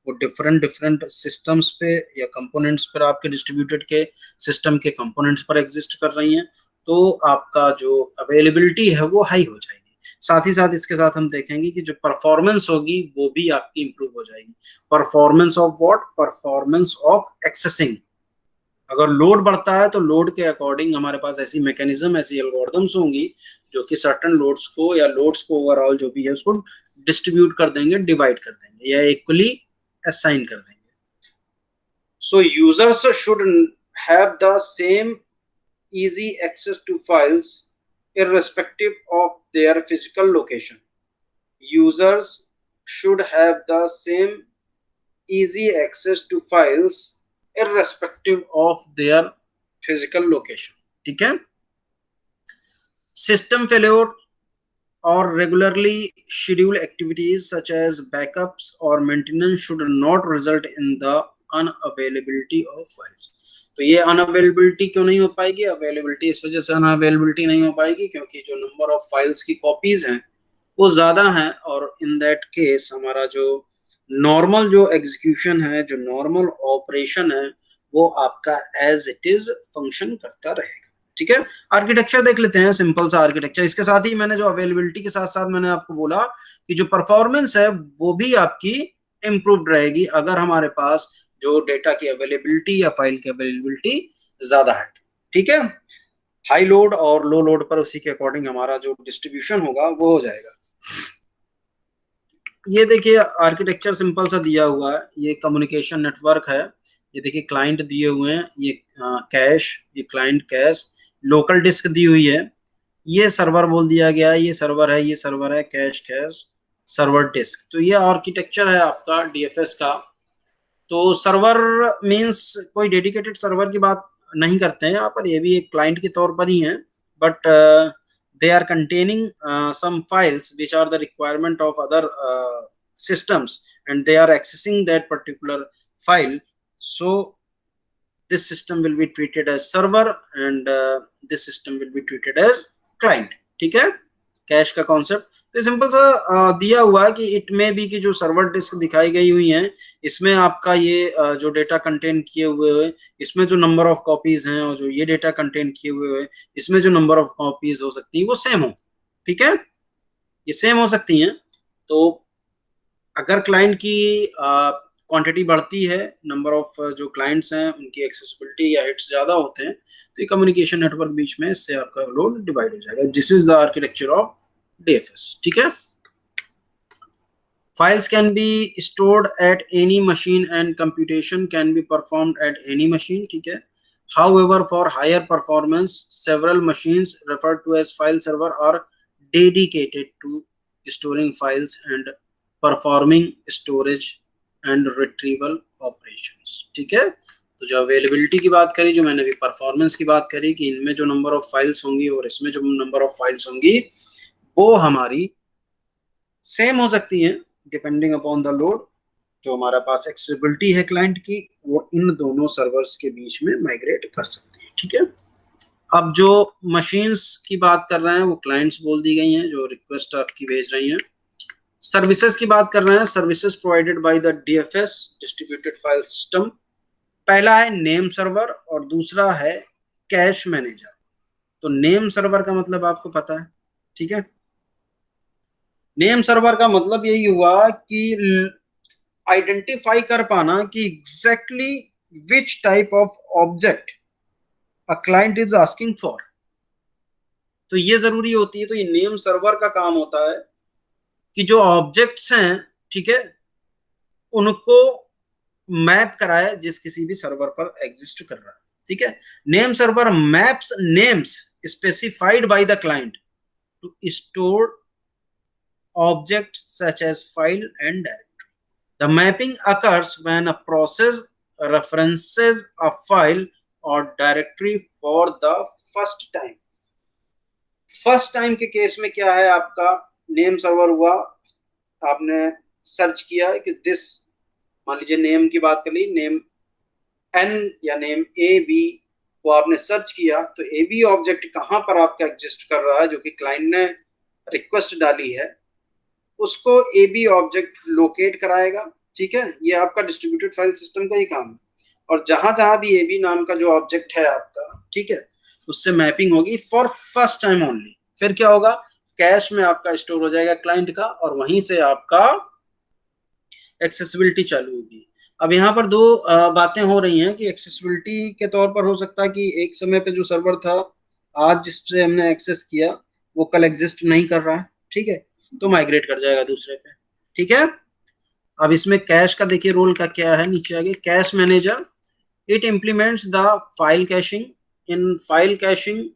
वो डिफरेंट डिफरेंट सिस्टम्स पे या कंपोनेंट्स पर, आपके डिस्ट्रीब्यूटेड के सिस्टम के कंपोनेंट्स पर एग्जिस्ट कर रही हैं, तो आपका जो अवेलेबिलिटी है वो हाई हो जाएगी। साथ ही साथ इसके साथ हम देखेंगे कि जो परफॉर्मेंस होगी वो भी आपकी इंप्रूव हो जाएगी। Performance of what? Performance of accessing. अगर लोड बढ़ता है तो लोड के अकॉर्डिंग हमारे पास ऐसी मैकेनिज्म, ऐसी एल्गोरिथम्स होंगी जो कि सर्टेन लोड्स को या लोड्स को ओवरऑल जो भी है उसको डिस्ट्रीब्यूट कर देंगे, डिवाइड कर देंगे या इक्वली असाइन कर देंगे। So users should have the same easy access to files irrespective of their physical location. Users should have the same easy access to files irrespective of their physical location. ठीक है। System failure or regularly scheduled activities such as backups or maintenance should not result in the unavailability of files. तो ये unavailability क्यों नहीं हो पाएगी? Availability इस वजह से अनअवेलेबिलिटी नहीं हो पाएगी क्योंकि जो नंबर ऑफ फाइल्स की कॉपीज हैं वो ज्यादा हैं, और इन दैट केस हमारा जो नॉर्मल जो एग्जीक्यूशन है, जो नॉर्मल ऑपरेशन है, वो आपका एज इट इज फंक्शन करता रहेगा। ठीक है। आर्किटेक्चर देख लेते हैं, सिंपल सा आर्किटेक्चर। इसके साथ ही मैंने जो अवेलेबिलिटी के साथ साथ मैंने आपको बोला कि जो परफॉर्मेंस है वो भी आपकी इंप्रूव्ड रहेगी अगर हमारे पास जो डेटा की अवेलेबिलिटी या फाइल की अवेलेबिलिटी ज्यादा है। ठीक है। हाई लोड और लो लोड पर उसी के अकॉर्डिंग हमारा जो डिस्ट्रीब्यूशन होगा वो हो जाएगा। ये देखिए आर्किटेक्चर सिंपल सा दिया हुआ है, ये कम्युनिकेशन नेटवर्क है। ये देखिए क्लाइंट दिए हुए हैं, ये कैश, ये क्लाइंट कैश, लोकल डिस्क दी हुई है, ये सर्वर बोल दिया गया है, ये सर्वर है, ये सर्वर है, कैश कैश सर्वर डिस्क। तो ये आर्किटेक्चर है आपका डीएफएस का। तो सर्वर मींस कोई डेडिकेटेड सर्वर की बात नहीं करते हैं यहाँ पर, ये भी एक क्लाइंट के तौर पर ही है, but they are containing some files which are the requirement of other systems and they are accessing that particular file, so this system will be treated as server and this system will be treated as client. ठीक है। Cash का concept तो simple सा दिया हुआ है कि it में भी कि जो सर्वर डिस्क दिखाई गई हुई हैं इसमें आपका ये जो डेटा कंटेन किए हुए है, इसमें जो नंबर ऑफ कॉपीज हैं और जो ये डेटा कंटेन किए हुए हैं इसमें जो नंबर ऑफ कॉपीज हो सकती है वो सेम हो। ठीक है। ये सेम हो सकती हैं। तो अगर क्लाइंट की क्वांटिटी बढ़ती है, नंबर ऑफ जो क्लाइंट्स हैं उनकी एक्सेसिबिलिटी या हिट्स ज्यादा होते हैं, तो ये कम्युनिकेशन नेटवर्क बीच में इससे आपका लोड डिवाइड हो जाएगा। This is the architecture of DFS। ठीक है। Files can be stored at any machine and computation can be performed at any machine. ठीक है। However, for higher performance, several machines referred to as file server are dedicated to storing files and performing storage and retrieval operations. ठीक है। तो जो availability की बात करी, जो मैंने अभी परफॉर्मेंस की बात करी कि इनमें जो नंबर ऑफ फाइल्स होंगी और इसमें जो नंबर ऑफ फाइल्स होंगी वो हमारी सेम हो सकती है डिपेंडिंग अपॉन द लोड। जो हमारा पास एक्सेसिबिलिटी है क्लाइंट की वो इन दोनों सर्वर्स के बीच में माइग्रेट कर सकती है। ठीक है। अब जो मशीन्स की बात कर रहे हैं वो क्लाइंट्स बोल दी गई हैं जो रिक्वेस्ट आपकी भेज रही हैं। सर्विसेज की बात कर रहे हैं, services provided by the DFS distributed file system. पहला है नेम सर्वर और दूसरा है कैश मैनेजर। तो नेम सर्वर का मतलब आपको पता है। ठीक है। नेम सर्वर का मतलब यही हुआ कि आइडेंटिफाई कर पाना कि exactly which type of object a client is asking for. तो ये जरूरी होती है। तो ये नेम सर्वर का काम होता है कि जो ऑब्जेक्ट्स हैं, ठीक है, उनको मैप कराए जिस किसी भी सर्वर पर एग्जिस्ट कर रहा है। ठीक है। Name server maps names specified by the client to store objects such as file and directory. The mapping occurs when a process references a file or directory for the first time. First time के case में क्या है, आपका name server हुआ, आपने search किया कि this, मान लीजिए नेम की बात कर ली, नेम एन या नेम ए बी को आपने सर्च किया, तो ए बी ऑब्जेक्ट कहां पर आपका एग्जिस्ट कर रहा है, जो कि क्लाइंट ने रिक्वेस्ट डाली है, उसको ए बी ऑब्जेक्ट लोकेट कराएगा। ठीक है, ये आपका डिस्ट्रीब्यूटेड फाइल सिस्टम का ही काम है। और जहां जहां भी ए बी नाम का जो ऑब्जेक्ट है आपका, ठीक है, उससे मैपिंग होगी फॉर फर्स्ट टाइम ओनली। फिर क्या होगा, कैश में आपका स्टोर हो जाएगा क्लाइंट का, और वहीं से आपका एक्सेसिबिलिटी चालू होगी। अब यहाँ पर दो बातें हो रही हैं कि एक्सेसिबिलिटी के तौर पर हो सकता है कि एक समय पे जो सर्वर था, आज जिससे हमने एक्सेस किया, वो कल एग्जिस्ट नहीं कर रहा है। ठीक है, तो माइग्रेट कर जाएगा दूसरे पे। ठीक है, अब इसमें कैश का देखिए रोल का क्या है, नीचे आगे cash manager, it implements the file caching. In file caching,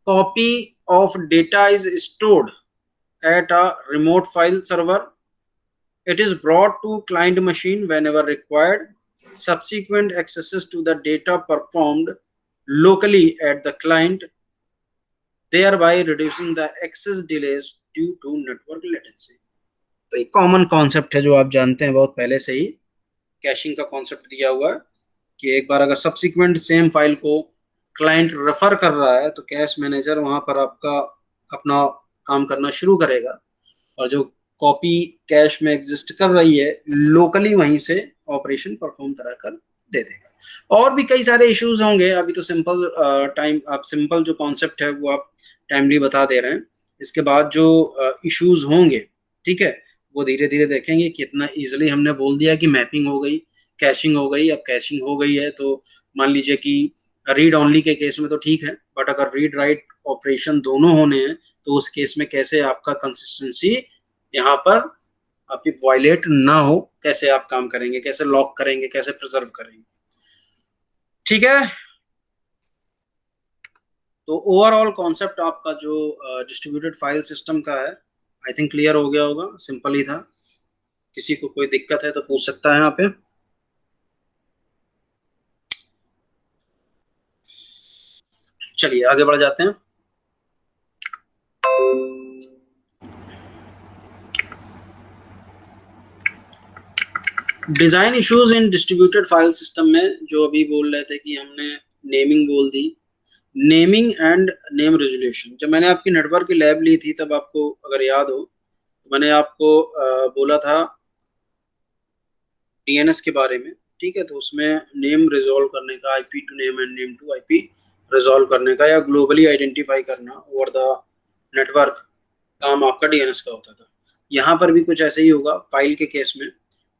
copy of data is stored at a remote file server. It is brought to client machine whenever required. Subsequent accesses to the data performed locally at the client, thereby reducing the access delays due to network latency. तो एक common concept है जो आप जानते हैं बहुत पहले से ही, कैशिंग का कॉन्सेप्ट दिया हुआ है कि एक बार अगर सब्सिक्वेंट सेम फाइल को क्लाइंट रेफर कर रहा है, तो कैश मैनेजर वहां पर आपका अपना काम करना शुरू करेगा, और जो कॉपी कैश में एग्जिस्ट कर रही है लोकली, वहीं से ऑपरेशन परफॉर्म कराकर दे देगा। और भी कई सारे इश्यूज होंगे, अभी तो सिंपल टाइम, आप सिंपल जो कॉन्सेप्ट है वो आप टाइमली बता दे रहे हैं। इसके बाद जो इश्यूज होंगे, ठीक है, वो धीरे धीरे देखेंगे। कितना इजिली हमने बोल दिया कि मैपिंग हो गई, कैशिंग हो गई। अब कैशिंग हो गई है तो मान लीजिए कि रीड ओनली के केस में तो ठीक है, बट अगर रीड राइट ऑपरेशन दोनों होने हैं, तो उस केस में कैसे आपका कंसिस्टेंसी यहाँ पर आपकी वायलेट ना हो, कैसे आप काम करेंगे, कैसे लॉक करेंगे, कैसे प्रिजर्व करेंगे। ठीक है, तो ओवरऑल कॉन्सेप्ट आपका जो डिस्ट्रीब्यूटेड फाइल सिस्टम का है, आई थिंक क्लियर हो गया होगा, सिंपल ही था। किसी को कोई दिक्कत है तो पूछ सकता है यहाँ पे। चलिए आगे बढ़ जाते हैं। Design issues in distributed file system में जो अभी बोल रहे थे कि हमने नेमिंग बोल दी, नेमिंग एंड नेम रेजोल्यूशन। जब मैंने आपकी नेटवर्क की लैब ली थी, तब आपको अगर याद हो, तो मैंने आपको बोला था डीएनएस के बारे में। ठीक है, तो उसमें नेम रिजॉल्व करने का, IP to name and name to IP resolve करने का, या ग्लोबली आइडेंटिफाई करना ओवर द नेटवर्क, काम आपका डीएनएस का होता था। यहाँ पर भी कुछ ऐसे ही होगा फाइल के केस में।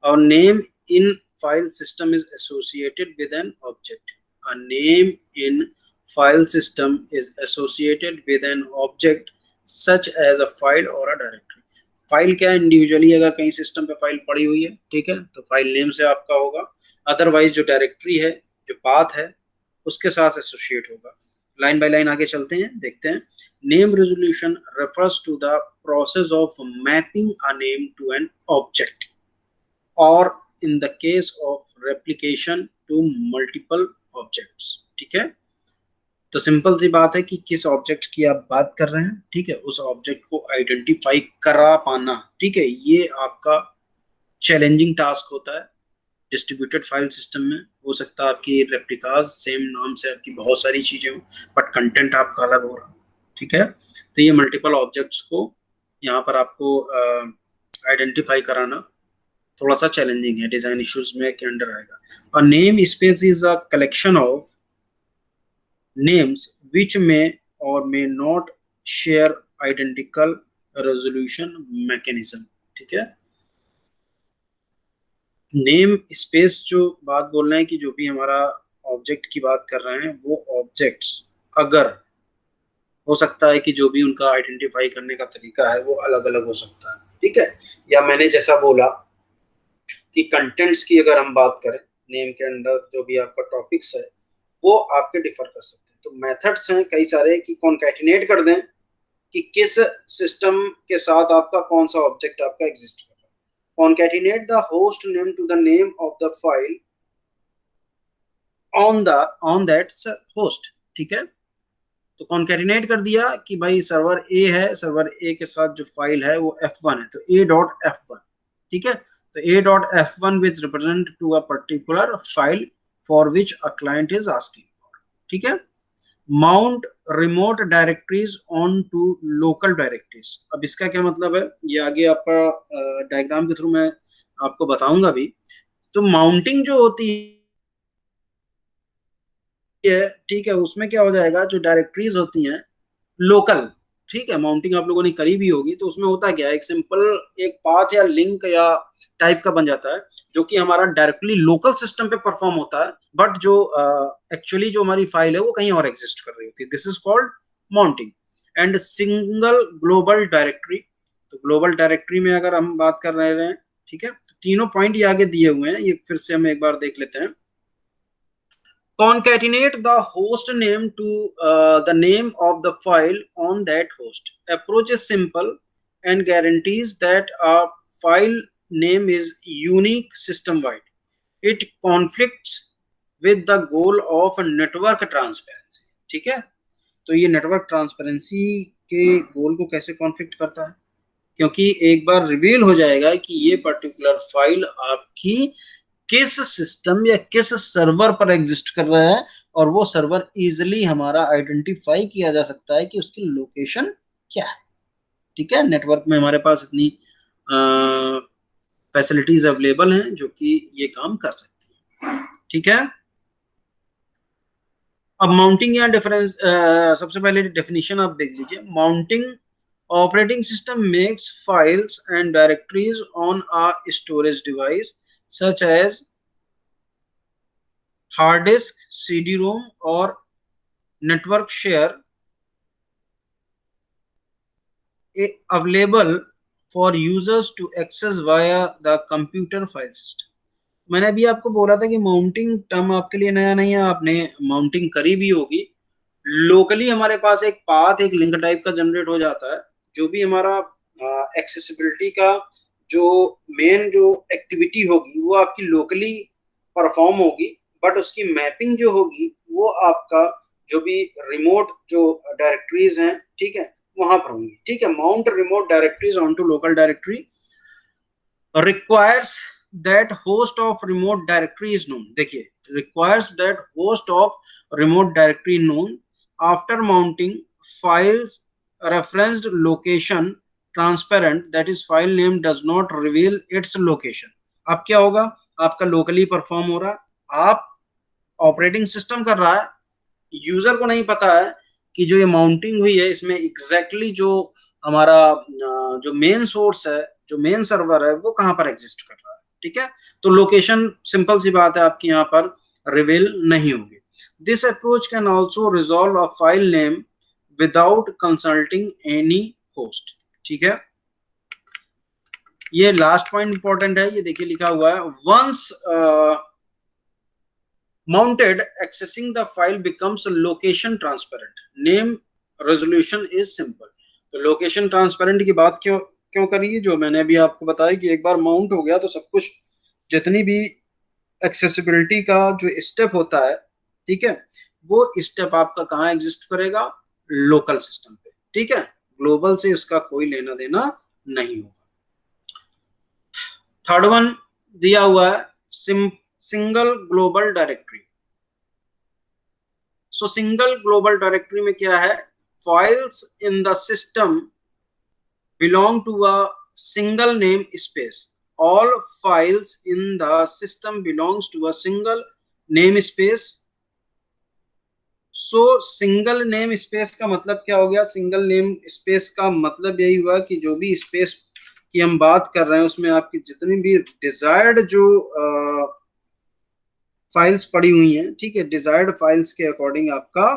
और name in file system is associated with an object. A name in file system is associated with an object such as a file or a directory. File क्या, इंडिविजुअली अगर कहीं सिस्टम पे file पड़ी हुई है, ठीक है, तो फाइल नेम से आपका होगा। अदरवाइज जो डायरेक्टरी है, जो पाथ है, उसके साथ एसोसिएट होगा। लाइन बाय लाइन आगे चलते हैं, देखते हैं। Name resolution refers to the process of mapping a name to an object, और in the case of replication to multiple objects. ठीक है, तो सिंपल सी बात है कि किस ऑब्जेक्ट की आप बात कर रहे हैं, ठीक है, उस ऑब्जेक्ट को आइडेंटिफाई करा पाना, ठीक है, ये आपका चैलेंजिंग टास्क होता है डिस्ट्रीब्यूटेड फाइल सिस्टम में। हो सकता है आपकी रेप्लिकाज सेम नाम से आपकी बहुत सारी चीजें हो, बट कंटेंट आपका अलग हो रहा। ठीक है, तो ये मल्टीपल ऑब्जेक्ट्स को यहाँ पर आपको आइडेंटिफाई कराना थोड़ा सा चैलेंजिंग है, डिजाइन इश्यूज में के अंडर आएगा। और name space is a collection of names which may or may not share identical resolution mechanism। ठीक है, नेम स्पेस जो बात बोल रहे हैं कि जो भी हमारा ऑब्जेक्ट की बात कर रहे हैं, वो ऑब्जेक्ट्स अगर हो सकता है कि जो भी उनका आइडेंटिफाई करने का तरीका है वो अलग अलग हो सकता है। ठीक है, या मैंने जैसा बोला कि कंटेंट्स की अगर हम बात करें, नेम के अंदर जो भी आपका टॉपिक्स है वो आपके डिफर कर सकते हैं। तो मेथड्स हैं कई सारे कि कॉन्कैटिनेट कर दें कि किस सिस्टम के साथ आपका कौन सा ऑब्जेक्ट आपका एग्जिस्ट कर रहा है। Concatenate the host name to the name of the file on that host. ठीक है, तो कॉन्कैटिनेट कर दिया कि भाई सर्वर ए है, सर्वर ए के साथ जो फाइल है वो f1 है, तो a.f1। ठीक है, तो a.f1 which represent to a particular file for which a client is asking for. ठीक है, mount remote directories on to local directories. अब इसका क्या मतलब है, ये आगे आपका डायग्राम के थ्रू मैं आपको बताऊंगा भी। तो माउंटिंग जो होती है, ठीक है, उसमें क्या हो जाएगा, जो डायरेक्टरीज होती हैं लोकल, ठीक है, माउंटिंग आप लोगों ने करी भी होगी, तो उसमें होता क्या है, एक सिंपल एक पाथ या लिंक या टाइप का बन जाता है जो कि हमारा डायरेक्टली लोकल सिस्टम पे परफॉर्म होता है, बट जो एक्चुअली जो हमारी फाइल है वो कहीं और एग्जिस्ट कर रही होती है। This is called mounting. And single global directory, तो ग्लोबल डायरेक्टरी में अगर हम बात कर रहे हैं, ठीक है, तो तीनों पॉइंट ये आगे दिए हुए हैं, ये फिर से हम एक बार देख लेते हैं। Concatenate the host name to the name of the file on that host. Approach is simple and guarantees that a file name is unique system-wide. It conflicts with the goal of network transparency. ठीक है, तो ये network transparency के गोल को कैसे conflict करता है, क्योंकि एक बार रिवील हो जाएगा कि ये पर्टिकुलर फाइल आपकी किस सिस्टम या किस सर्वर पर एग्जिस्ट कर रहा है, और वो सर्वर इजिली हमारा आइडेंटिफाई किया जा सकता है कि उसकी लोकेशन क्या है। ठीक है, नेटवर्क में हमारे पास इतनी फैसिलिटीज अवेलेबल हैं जो कि ये काम कर सकती है। ठीक है, अब माउंटिंग या डिफरेंस, सबसे पहले डेफिनेशन आप देख लीजिए। Mounting, operating system makes files and directories on a storage device such as hard disk, CD ROM और network share available for users to access via the computer file system. मैंने अभी आपको बोला था कि माउंटिंग टर्म आपके लिए नया नहीं है, आपने माउंटिंग करी भी होगी। लोकली हमारे पास एक पाथ, एक लिंक टाइप का जनरेट हो जाता है, जो भी हमारा एक्सेसिबिलिटी का जो मेन जो एक्टिविटी होगी वो आपकी लोकली परफॉर्म होगी, बट उसकी मैपिंग जो होगी वो आपका जो भी रिमोट जो डायरेक्टरीज हैं, ठीक है, वहां पर होंगी। ठीक है, mount remote directories on to local directory requires that host of remote directory is known। देखिए, requires that host of remote directory known after mounting files referenced location transparent, that is file name does not reveal its location। अब क्या होगा, आपका locally perform हो रहा है, आप operating system कर रहा है, यूजर को नहीं पता है कि जो ये माउंटिंग हुई है इसमें एग्जैक्टली जो हमारा जो मेन सोर्स है, जो मेन सर्वर है, वो कहां पर एग्जिस्ट कर रहा है। ठीक है, तो लोकेशन सिंपल सी बात है आपकी यहाँ पर रिवील नहीं होगी। This approach can also resolve a file name without consulting any host. ठीक है, ये लास्ट पॉइंट इंपॉर्टेंट है, ये देखिए लिखा हुआ है, once mounted, accessing the file becomes location transparent, name resolution is simple। तो लोकेशन ट्रांसपेरेंट की बात क्यों क्यों करी, जो मैंने अभी आपको बताया कि एक बार माउंट हो गया तो सब कुछ, जितनी भी एक्सेसिबिलिटी का जो स्टेप होता है, ठीक है, वो स्टेप आपका कहाँ एग्जिस्ट करेगा, लोकल सिस्टम पे। ठीक है, ग्लोबल से उसका कोई लेना देना नहीं होगा। थर्ड वन दिया हुआ है, single global directory. So single global directory में क्या है, files in the system belong to a single name space. All files in the system belongs to a single name space. So single name space का मतलब क्या हो गया, single name space का मतलब यही हुआ कि जो भी स्पेस की हम बात कर रहे हैं उसमें आपकी जितनी भी डिजायर्ड जो फाइल्स पड़ी हुई हैं, ठीक है, डिजायर्ड फाइल्स के अकॉर्डिंग आपका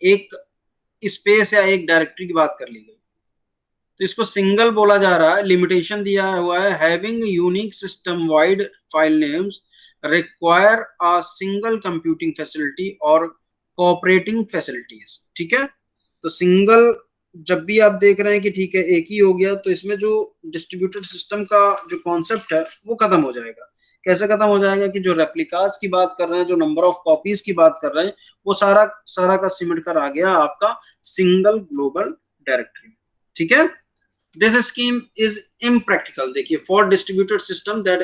एक स्पेस या एक डायरेक्टरी की बात कर ली गई, तो इसको सिंगल बोला जा रहा है। लिमिटेशन दिया हुआ है, having unique system wide file names require a single computing facility और कोऑपरेटिंग फैसिलिटीज। ठीक है, तो सिंगल जब भी आप देख रहे हैं कि ठीक है एक ही हो गया, तो इसमें जो डिस्ट्रीब्यूटेड सिस्टम का जो कॉन्सेप्ट है वो खत्म हो जाएगा। कैसे खत्म हो जाएगा कि जो रेप्लिकास की बात कर रहे हैं, जो नंबर ऑफ कॉपीज की बात कर रहे हैं, वो सारा सारा का सिमट कर आ गया आपका सिंगल ग्लोबल डायरेक्टरी। ठीक है, दिस स्कीम इज इम्प्रैक्टिकल। देखिए, for distributed system that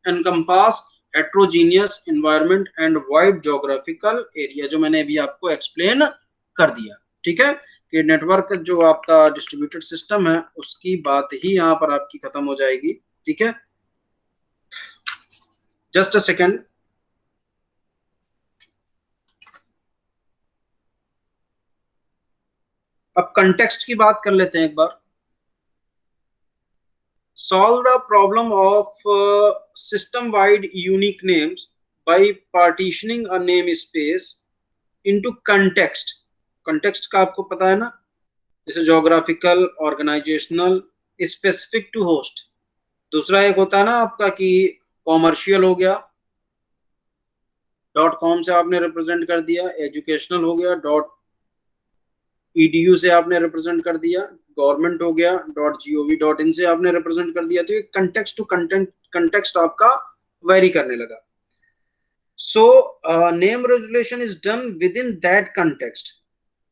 encompass heterogeneous environment and wide geographical area, जो मैंने अभी आपको एक्सप्लेन कर दिया। ठीक है, कि नेटवर्क जो आपका डिस्ट्रीब्यूटेड सिस्टम है उसकी बात ही यहाँ पर आपकी खत्म हो जाएगी। ठीक है, जस्ट अ सेकेंड। अब कंटेक्स्ट की बात कर लेते हैं एक बार। Solve the problem of system-wide unique names by partitioning a namespace into context. Context का आपको पता है ना, जैसे geographical, organizational, specific to host. दूसरा एक होता है ना आपका कि कॉमर्शियल हो गया, .com से आपने रिप्रेजेंट कर दिया, एजुकेशनल हो गया, .edu से आपने रिप्रेजेंट कर दिया, गवर्नमेंट हो गया, .gov.in से आपने रिप्रेजेंट कर दिया। तो ये कंटेक्स्ट टू कंटेंट कंटेक्स्ट आपका वेरी करने लगा। So name resolution is done with in that context.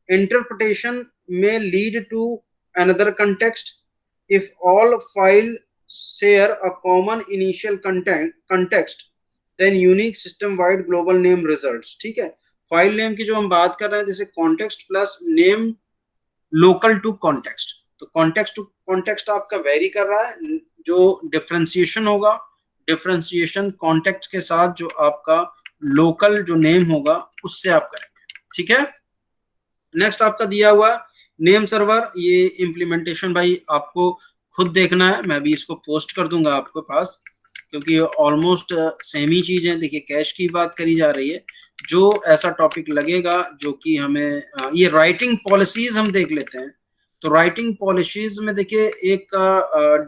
Interpretation में lead to another context if all file share a common initial context, then unique system wide global name results. ठीक है, file name की जो हम बात कर रहे हैं, जैसे context plus name local to context. तो कॉन्टेक्स्ट टू कॉन्टेक्स्ट आपका वेरी कर रहा है। जो डिफरेंशिएशन होगा, डिफरेंशिएशन कॉन्टेक्स्ट के साथ जो आपका लोकल जो नेम होगा उससे आप करेंगे। ठीक है, नेक्स्ट आपका दिया हुआ नेम सर्वर। ये इम्प्लीमेंटेशन भाई आपको खुद देखना है, मैं भी इसको पोस्ट कर दूंगा आपके पास, क्योंकि ऑलमोस्ट सेम ही चीज है। देखिए, कैश की बात करी जा रही है। जो ऐसा टॉपिक लगेगा जो कि हमें ये राइटिंग पॉलिसीज हम देख लेते हैं। तो राइटिंग पॉलिसीज में देखिए, एक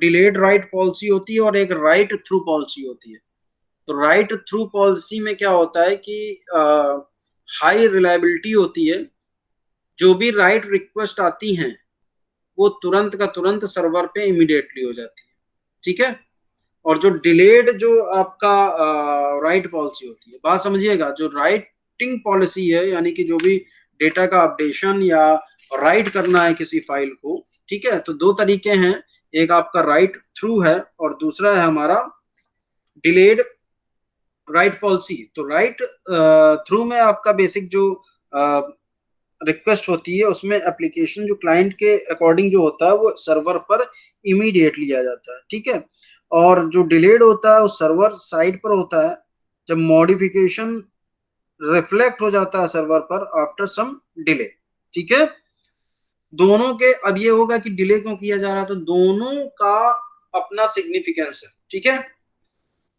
डिलेड राइट पॉलिसी होती है और एक राइट थ्रू पॉलिसी होती है। तो राइट थ्रू पॉलिसी में क्या होता है कि हाई रिलायबिलिटी होती है। जो भी राइट रिक्वेस्ट आती हैं वो तुरंत का तुरंत सर्वर पे इमीडिएटली हो जाती है। ठीक है, और जो डिलेड जो आपका राइट पॉलिसी होती है, बात समझिएगा, जो राइटिंग पॉलिसी है यानी कि जो भी डेटा का अपडेशन या राइट करना है किसी फाइल को, ठीक है, तो दो तरीके हैं। एक आपका राइट थ्रू है और दूसरा है हमारा डिलेड राइट पॉलिसी। तो राइट थ्रू में आपका बेसिक जो रिक्वेस्ट होती है उसमें एप्लीकेशन जो क्लाइंट के अकॉर्डिंग जो होता है वो सर्वर पर इमीडिएटली आ जाता है। ठीक है, और जो डिलेड होता है वो सर्वर साइड पर होता है, जब मॉडिफिकेशन रिफ्लेक्ट हो जाता है सर्वर पर आफ्टर सम डिले। ठीक है, दोनों के अब ये होगा कि डिले क्यों किया जा रहा है, तो दोनों का अपना सिग्निफिकेंस है। ठीक है,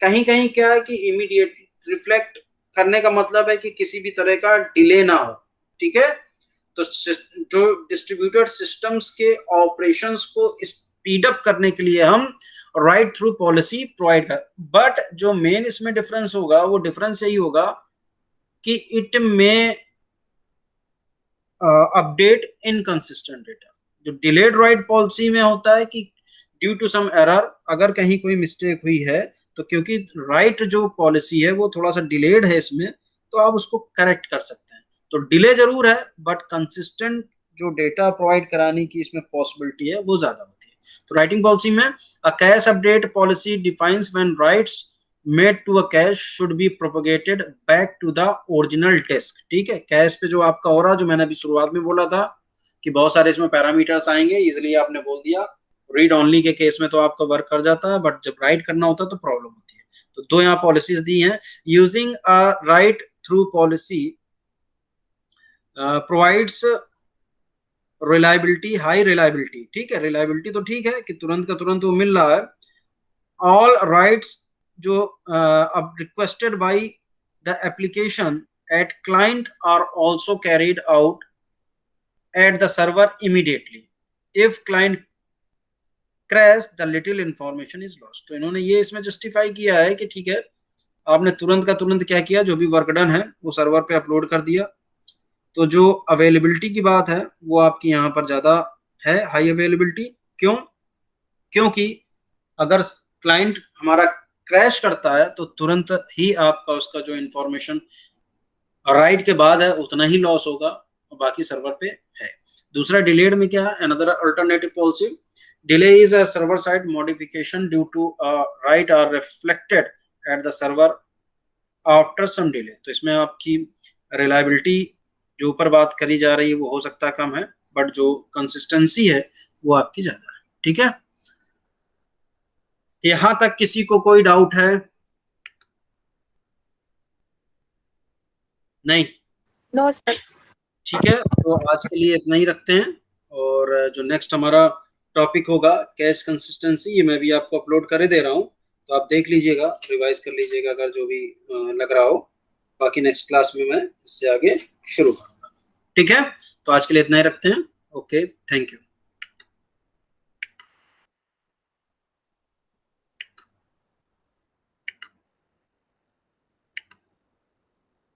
कहीं कहीं क्या है कि इमीडिएट रिफ्लेक्ट करने का मतलब है कि किसी भी तरह का डिले ना हो। ठीक है, तो जो डिस्ट्रीब्यूटेड सिस्टम्स के ऑपरेशंस को स्पीड अप करने के लिए हम राइट थ्रू पॉलिसी प्रोवाइड कर। बट जो मेन इसमें डिफरेंस होगा वो डिफरेंस यही होगा कि इट में अपडेट इनकंसिस्टेंट डेटा। जो डिलेड राइट पॉलिसी में होता है कि ड्यू टू सम एरर, अगर कहीं कोई मिस्टेक हुई है तो क्योंकि राइट जो पॉलिसी है वो थोड़ा सा डिलेड है इसमें, तो आप उसको करेक्ट कर सकते हैं। तो डिले जरूर है बट कंसिस्टेंट जो डेटा प्रोवाइड कराने की इसमें पॉसिबिलिटी है वो ज्यादा होती है। तो राइटिंग पॉलिसी में a cache update policy defines when writes made to a cache should be propagated back to the original disk. ठीक है, कैश पे जो आपका हो रहा, जो मैंने अभी शुरुआत में बोला था कि बहुत सारे इसमें पैरामीटर्स आएंगे, इसलिए आपने बोल दिया रीड ओनली के केस में तो आपका वर्क कर जाता है, बट जब राइट करना होता है तो प्रॉब्लम होती है। तो दो यहाँ पॉलिसीज दी हैं। Using a right through policy provides reliability, high reliability. ठीक है, रिलायबिलिटी तो ठीक है कि तुरंत का तुरंत वो मिल रहा है। ऑल राइट्स जो अब requested by the application at client are also carried out at the server immediately. If client crash the little information is lost. तो इन्होंने ये इसमें जस्टिफाई किया है कि ठीक है, आपने तुरंत का तुरंत क्या किया, जो भी वर्क डन है वो सर्वर पे अपलोड कर दिया। तो जो अवेलेबिलिटी की बात है वो आपकी यहाँ पर ज्यादा है हाई अवेलेबिलिटी। क्यों? क्योंकि अगर क्लाइंट हमारा क्रैश करता है तो तुरंत ही आपका उसका जो इंफॉर्मेशन राइट के बाद है उतना ही लॉस होगा, और बाकी सर्वर पे है। दूसरा डिलेड में क्या है, another alternative policy, delay is a server side modification due to write are reflected at the server after some delay. तो इसमें आपकी रिलायबिलिटी जो ऊपर बात करी जा रही है वो हो सकता है कम है, बट जो कंसिस्टेंसी है वो आपकी ज्यादा है। ठीक है, यहां तक किसी को कोई डाउट है? नहीं? No sir. ठीक है, तो आज के लिए इतना ही रखते हैं। और जो नेक्स्ट हमारा टॉपिक होगा कैश कंसिस्टेंसी, ये मैं भी आपको अपलोड कर दे रहा हूँ, तो आप देख लीजिएगा, रिवाइज कर लीजिएगा अगर जो भी लग रहा हो। बाकी नेक्स्ट क्लास में मैं इससे आगे शुरू करूंगा। ठीक है, तो आज के लिए इतना ही रखते हैं। Okay, thank you.